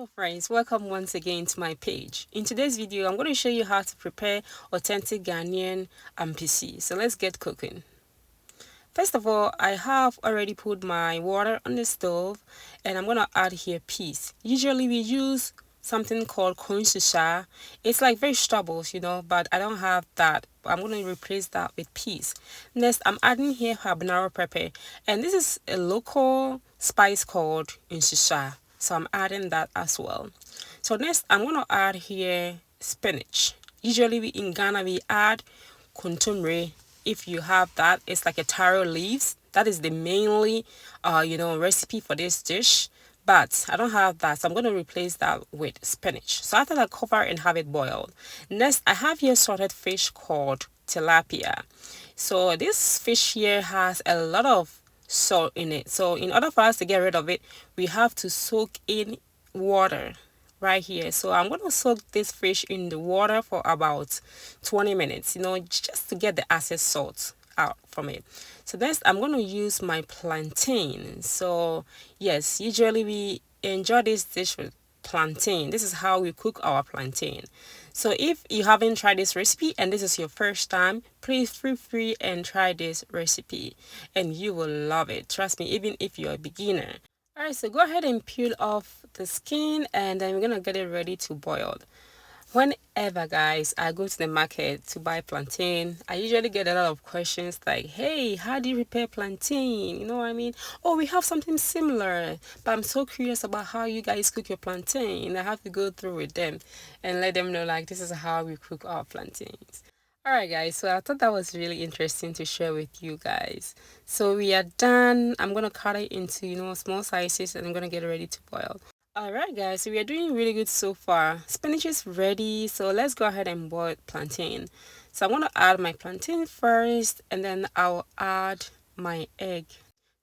Hello friends, welcome once again to my page. In today's video, I'm going to show you how to prepare authentic Ghanaian Ampesi. So let's get cooking. First of all, I have already put my water on the stove and I'm going to add here peas. Usually we use something called corn shisha. It's like vegetables, but I don't have that. I'm going to replace that with peas. Next, I'm adding here habanero pepper, and this is a local spice called shisha. So I'm adding that as well. So next, I'm going to add here spinach. Usually in Ghana, we add kontomire. If you have that, it's like a taro leaves. That is the mainly, recipe for this dish. But I don't have that, so I'm going to replace that with spinach. So after that, cover and have it boiled. Next, I have here salted fish called tilapia. So this fish here has a lot of salt in it. So in order for us to get rid of it, we have to soak in water right here. So I'm going to soak this fish in the water for about 20 minutes, just to get the excess salt out from it. So next, I'm going to use my plantain. So yes, usually we enjoy this dish with plantain. This is how we cook our plantain. So if you haven't tried this recipe and this is your first time, please feel free and try this recipe and you will love it. Trust me, even if you're a beginner. Alright, so go ahead and peel off the skin and then we're gonna get it ready to boil. Whenever, guys, I go to the market to buy plantain, I usually get a lot of questions like, hey, how do you prepare plantain? You know what I mean? Oh, we have something similar, but I'm so curious about how you guys cook your plantain. I have to go through with them and let them know, like, this is how we cook our plantains. Alright guys, so I thought that was really interesting to share with you guys. So we are done. I'm going to cut it into, small sizes and I'm going to get it ready to boil. Alright guys, so we are doing really good so far. Spinach is ready, so let's go ahead and boil plantain. So I'm going to add my plantain first and then I'll add my egg.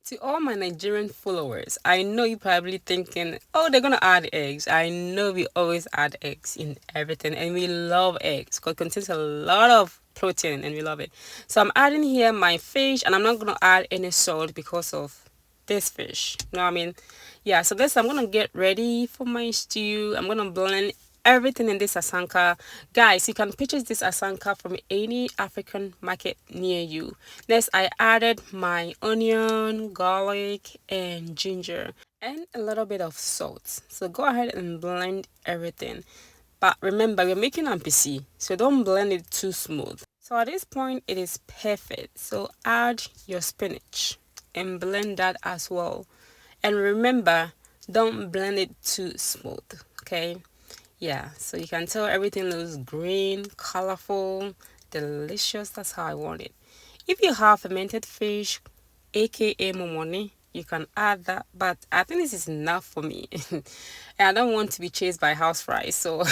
To all my Nigerian followers, I know you're probably thinking, oh, they're going to add eggs. I know we always add eggs in everything and we love eggs because it contains a lot of protein and we love it. So I'm adding here my fish and I'm not going to add any salt because of this fish. You know what I mean? Yeah, so this I'm going to get ready for my stew. I'm going to blend everything in this asanka. Guys, you can purchase this asanka from any African market near you. Next, I added my onion, garlic, and ginger, and a little bit of salt. So go ahead and blend everything. But remember, we're making ampesi, so don't blend it too smooth. So at this point, it is perfect. So add your spinach and blend that as well. And remember, don't blend it too smooth, okay? Yeah, so you can tell everything looks green, colorful, delicious. That's how I want it. If you have fermented fish, aka momoni, you can add that, but I think this is enough for me. And I don't want to be chased by house flies, so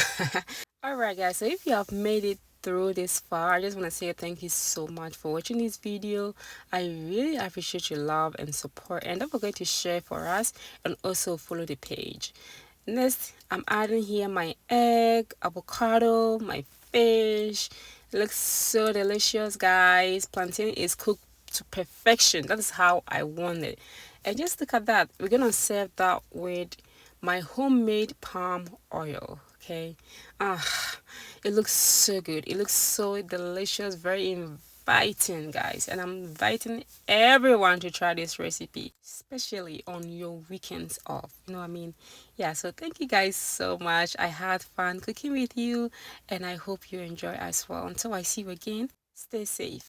alright guys, so if you have made it through this far, I just want to say thank you so much for watching this video. I really appreciate your love and support, and don't forget to share for us and also follow the page. Next, I'm adding here my egg, avocado, my fish. It looks so delicious, guys. Plantain is cooked to perfection. That is how I want it. And just look at that. We're gonna serve that with my homemade palm oil. Okay, it looks so good. It looks so delicious, very inviting, guys, and I'm inviting everyone to try this recipe, especially on your weekends off. You know what I mean? Yeah, so thank you guys so much. I had fun cooking with you and I hope you enjoy as well. Until I see you again, stay safe.